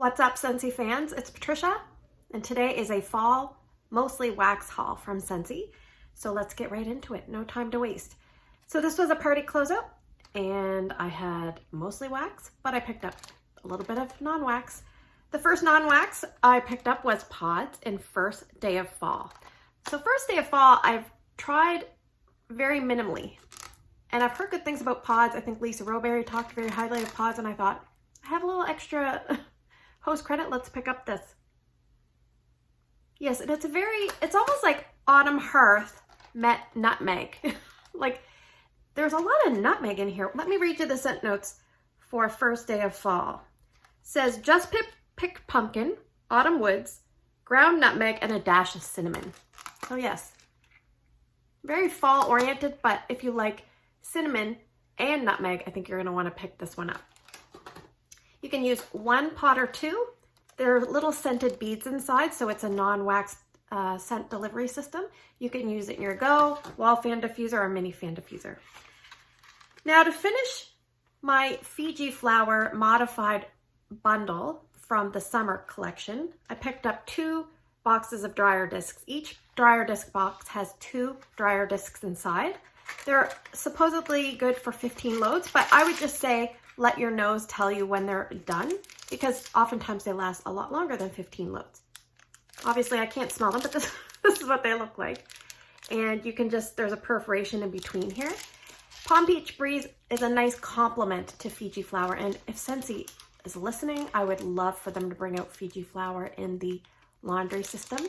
What's up, Scentsy fans? It's Patricia, and today is a fall, mostly wax haul from Scentsy. So let's get right into it. No time to waste. So this was a party closeout, and I had mostly wax, but I picked up a little bit of non-wax. The first non-wax I picked up was pods in first day of fall. So first day of fall, I've tried very minimally, and I've heard good things about pods. I think Lisa Roberry talked very highly of pods, and I thought, I have a little extra post credit, let's pick up this. Yes, and it's almost like autumn hearth met nutmeg. Like, there's a lot of nutmeg in here. Let me read you the scent notes for first day of fall. It says, just picked pumpkin, autumn woods, ground nutmeg, and a dash of cinnamon. So yes, very fall oriented, but if you like cinnamon and nutmeg, I think you're gonna wanna pick this one up. You can use one pod or two. There are little scented beads inside, so it's a non-wax scent delivery system. You can use it in your Go, wall fan diffuser, or mini fan diffuser. Now to finish my Fiji flower modified bundle from the summer collection, I picked up 2 boxes of dryer discs. Each dryer disc box has 2 dryer discs inside. They're supposedly good for 15 loads, but I would just say let your nose tell you when they're done, because oftentimes they last a lot longer than 15 loads. Obviously I can't smell them, but this is what they look like. And you can just, there's a perforation in between here. Palm Beach Breeze is a nice complement to Fiji Flower, and if Scentsy is listening, I would love for them to bring out Fiji Flower in the laundry system.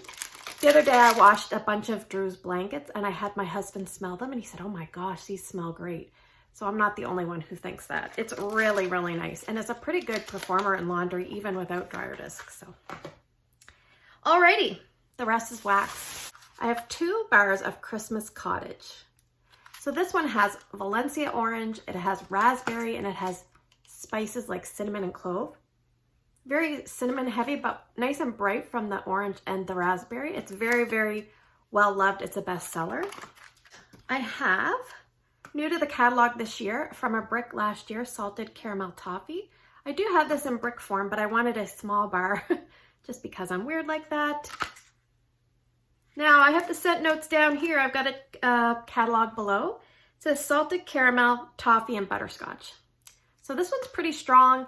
The other day I washed a bunch of Drew's blankets and I had my husband smell them, and he said, oh my gosh, these smell great. So I'm not the only one who thinks that. It's really, really nice. And it's a pretty good performer in laundry, even without dryer discs. So, alrighty, the rest is wax. I have 2 bars of Christmas Cottage. So this one has Valencia orange, it has raspberry, and it has spices like cinnamon and clove. Very cinnamon heavy, but nice and bright from the orange and the raspberry. It's very, very well loved. It's a bestseller. I have, new to the catalog this year, from a brick last year, salted caramel toffee. I do have this in brick form, but I wanted a small bar just because I'm weird like that. Now I have the scent notes down here. I've got a catalog below. It says salted caramel, toffee, and butterscotch. So this one's pretty strong.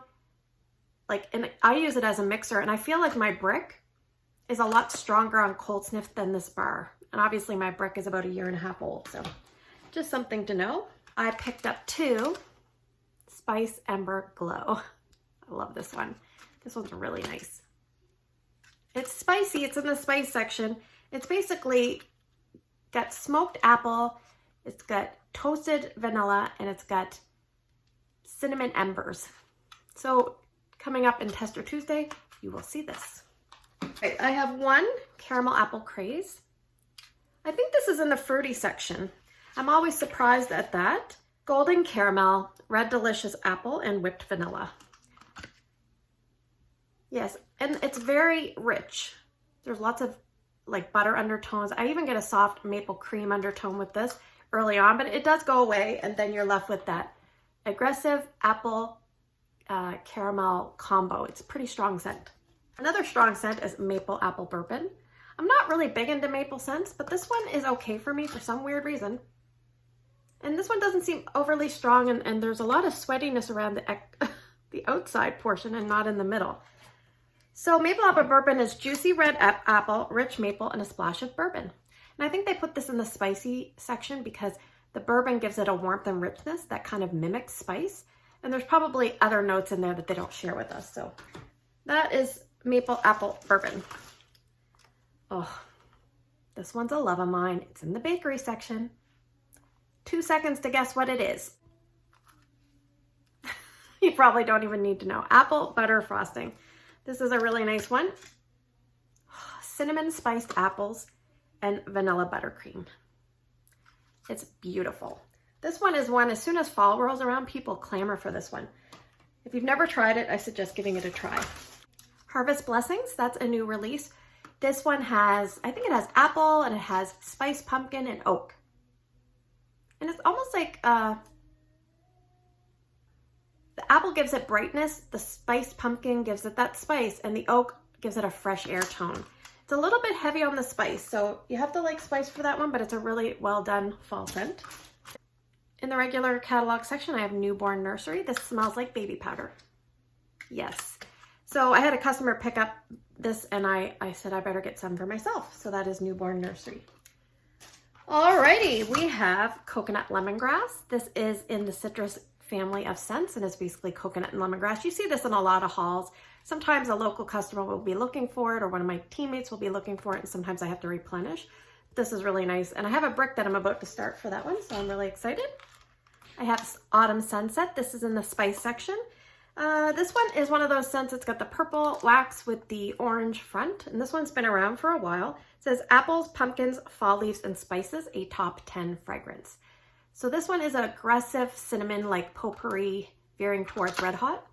And I use it as a mixer, and I feel like my brick is a lot stronger on cold sniff than this bar. And obviously my brick is about 1.5 years old, so just something to know. I picked up 2 Spice Ember Glow. I love this one. This one's really nice. It's spicy, it's in the spice section. It's basically got smoked apple, it's got toasted vanilla, and it's got cinnamon embers. So coming up in Tester Tuesday, you will see this. Okay, I have 1 caramel apple Craze. I think this is in the fruity section. I'm always surprised at that. Golden caramel, red delicious apple, and whipped vanilla. Yes, and it's very rich. There's lots of like butter undertones. I even get a soft maple cream undertone with this early on, but it does go away, and then you're left with that aggressive apple caramel combo. It's a pretty strong scent. Another strong scent is maple apple bourbon. I'm not really big into maple scents, but this one is okay for me for some weird reason. And this one doesn't seem overly strong, and there's a lot of sweatiness around the outside portion and not in the middle. So maple apple bourbon is juicy red apple, rich maple, and a splash of bourbon. And I think they put this in the spicy section because the bourbon gives it a warmth and richness that kind of mimics spice. And there's probably other notes in there that they don't share with us. So that is maple apple bourbon. Oh, this one's a love of mine. It's in the bakery section. 2 seconds to guess what it is. You probably don't even need to know. Apple butter frosting. This is a really nice one. Cinnamon spiced apples and vanilla buttercream. It's beautiful. This one is one, as soon as fall rolls around, people clamor for this one. If you've never tried it, I suggest giving it a try. Harvest Blessings, that's a new release. This one has, I think it has apple, and it has spiced pumpkin and oak. And it's almost like The apple gives it brightness, the spiced pumpkin gives it that spice, and the oak gives it a fresh air tone. It's a little bit heavy on the spice, so you have to like spice for that one, but it's a really well done fall scent. In the regular catalog section, I have Newborn Nursery. This smells like baby powder. Yes. So I had a customer pick up this and I said I better get some for myself. So that is Newborn Nursery. Alrighty, we have Coconut Lemongrass. This is in the citrus family of scents and it's basically coconut and lemongrass. You see this in a lot of hauls. Sometimes a local customer will be looking for it or one of my teammates will be looking for it and sometimes I have to replenish. This is really nice and I have a brick that I'm about to start for that one, so I'm really excited. I have Autumn Sunset. This is in the spice section. This one is one of those scents. It's got the purple wax with the orange front, and this one's been around for a while. It says apples, pumpkins, fall leaves, and spices, a top 10 fragrance. So this one is an aggressive cinnamon, like potpourri, veering towards red hot.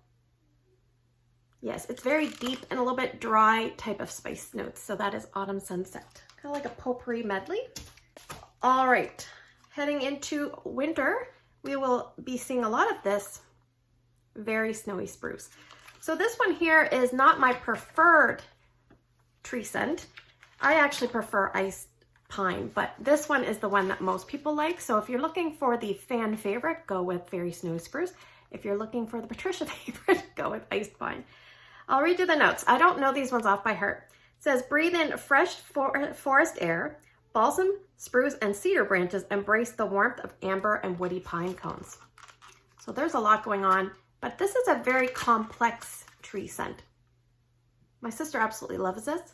Yes, it's very deep and a little bit dry type of spice notes. So that is Autumn Sunset, kind of like a potpourri medley. All right, heading into winter, we will be seeing a lot of this very snowy spruce. So this one here is not my preferred tree scent. I actually prefer iced pine, but this one is the one that most people like. So if you're looking for the fan favorite, go with very snowy spruce. If you're looking for the Patricia favorite, go with iced pine. I'll read you the notes. I don't know these ones off by heart. It says, breathe in fresh forest air, balsam, spruce, and cedar branches embrace the warmth of amber and woody pine cones. So there's a lot going on. But this is a very complex tree scent. My sister absolutely loves this.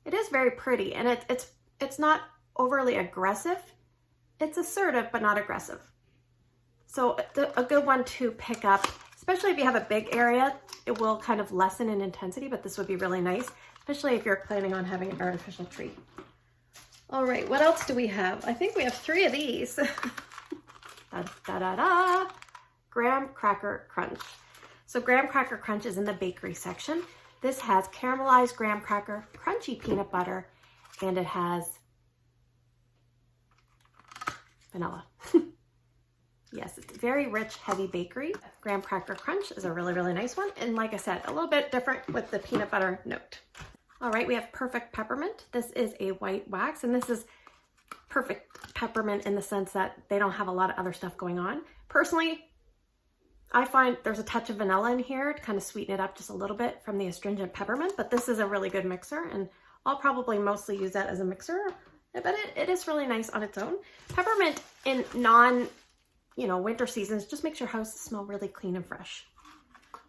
It is very pretty and it's not overly aggressive. It's assertive but not aggressive. So a good one to pick up, especially if you have a big area, it will kind of lessen in intensity, but this would be really nice, especially if you're planning on having an artificial tree. All right, what else do we have? I think we have 3 of these. Da, da, da, da. Graham Cracker Crunch. So Graham Cracker Crunch is in the bakery section. This has caramelized graham cracker, crunchy peanut butter, and it has vanilla. Yes, it's very rich, heavy bakery. Graham Cracker Crunch is a really, really nice one. And like I said, a little bit different with the peanut butter note. All right, we have Perfect Peppermint. This is a white wax, and this is perfect peppermint in the sense that they don't have a lot of other stuff going on. Personally, I find there's a touch of vanilla in here to kind of sweeten it up just a little bit from the astringent peppermint, but this is a really good mixer and I'll probably mostly use that as a mixer, but it is really nice on its own. Peppermint in winter seasons just makes your house smell really clean and fresh.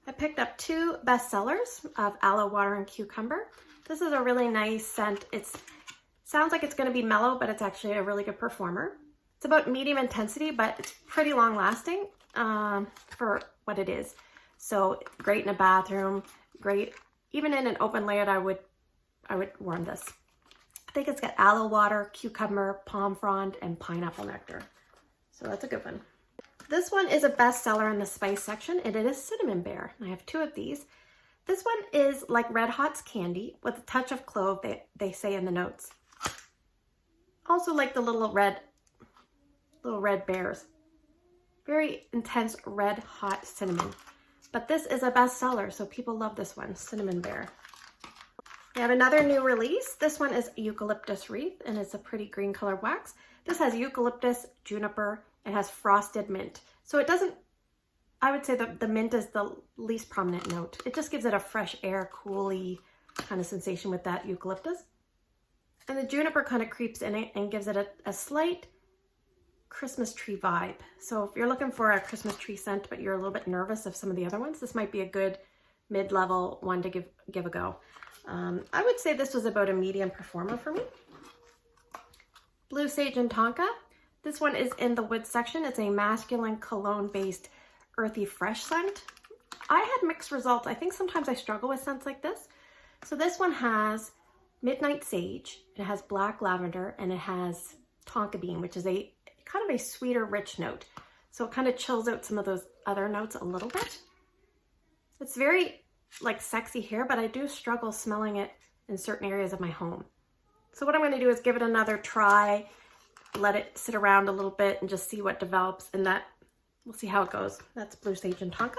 I picked up 2 bestsellers of Aloe Water and Cucumber. This is a really nice scent. It sounds like it's going to be mellow, but it's actually a really good performer. It's about medium intensity, but it's pretty long lasting for what it is. So great in a bathroom, great even in an open layout. I would warm this. I think it's got aloe water, cucumber, palm frond, and pineapple nectar. So that's a good one. This one is a bestseller in the spice section, and it is Cinnamon Bear. And I have 2 of these. This one is like Red Hot's candy with a touch of clove, they say in the notes. Also like the little red bears. Very intense red hot cinnamon. But this is a bestseller, so people love this one, Cinnamon Bear. We have another new release. This one is Eucalyptus Wreath, and it's a pretty green colored wax. This has eucalyptus, juniper, it has frosted mint. So it doesn't, I would say the mint is the least prominent note. It just gives it a fresh air, cooly kind of sensation with that eucalyptus. And the juniper kind of creeps in it and gives it a slight Christmas tree vibe. So if you're looking for a Christmas tree scent, but you're a little bit nervous of some of the other ones, this might be a good mid-level one to give a go. I would say this was about a medium performer for me. Blue Sage and Tonka. This one is in the wood section. It's a masculine cologne-based earthy fresh scent. I had mixed results. I think sometimes I struggle with scents like this. So this one has Midnight Sage, it has black lavender, and it has Tonka bean, which is a kind of a sweeter, rich note. So it kind of chills out some of those other notes a little bit. It's very like sexy here, but I do struggle smelling it in certain areas of my home. So what I'm going to do is give it another try, let it sit around a little bit and just see what develops, and that we'll see how it goes. That's Blue Sage and Tonka.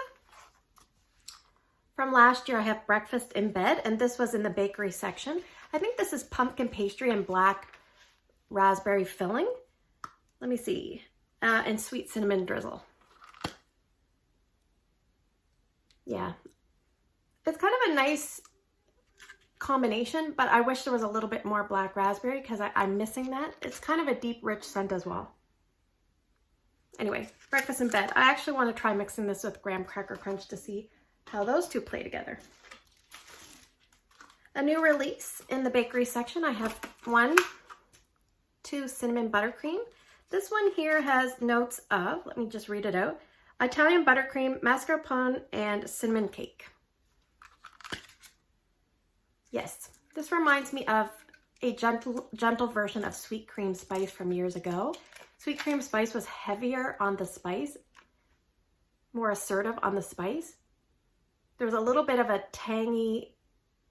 From last year, I have Breakfast in Bed, and this was in the bakery section. I think this is pumpkin pastry and black raspberry filling. Let me see. And sweet cinnamon drizzle. Yeah. It's kind of a nice combination, but I wish there was a little bit more black raspberry because I'm missing that. It's kind of a deep, rich scent as well. Anyway, Breakfast in Bed. I actually want to try mixing this with Graham Cracker Crunch to see how those two play together. A new release in the bakery section. I have 1, 2 cinnamon buttercream. This one here has notes of, let me just read it out, Italian buttercream, mascarpone, and cinnamon cake. Yes, this reminds me of a gentle version of sweet cream spice from years ago. Sweet cream spice was heavier on the spice, more assertive on the spice. There was a little bit of a tangy,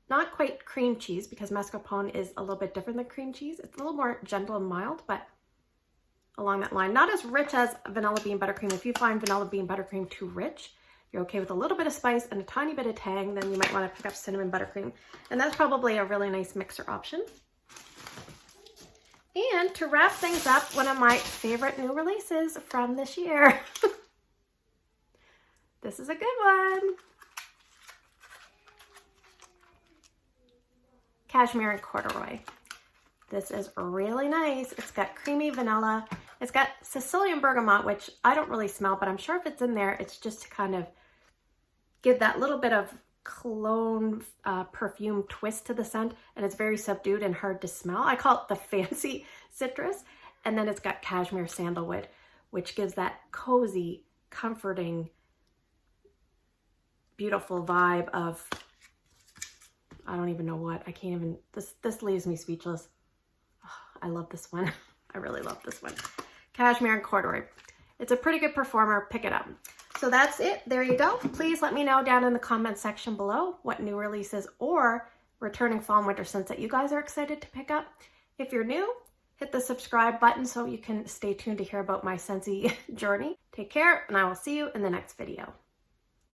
not quite cream cheese because mascarpone is a little bit different than cream cheese. It's a little more gentle and mild, but along that line. Not as rich as vanilla bean buttercream. If you find vanilla bean buttercream too rich, you're okay with a little bit of spice and a tiny bit of tang, then you might want to pick up cinnamon buttercream. And that's probably a really nice mixer option. And to wrap things up, one of my favorite new releases from this year. This is a good one. Cashmere and corduroy. This is really nice. It's got creamy vanilla. It's got Sicilian bergamot, which I don't really smell, but I'm sure if it's in there, it's just to kind of give that little bit of cologne perfume twist to the scent, and it's very subdued and hard to smell. I call it the fancy citrus. And then it's got cashmere sandalwood, which gives that cozy, comforting, beautiful vibe of, I don't even know what, I can't even, this leaves me speechless. Oh, I love this one. I really love this one. Cashmere and corduroy. It's a pretty good performer. Pick it up. So that's it. There you go. Please let me know down in the comment section below what new releases or returning fall and winter scents that you guys are excited to pick up. If you're new, hit the subscribe button so you can stay tuned to hear about my Scentsy journey. Take care, and I will see you in the next video.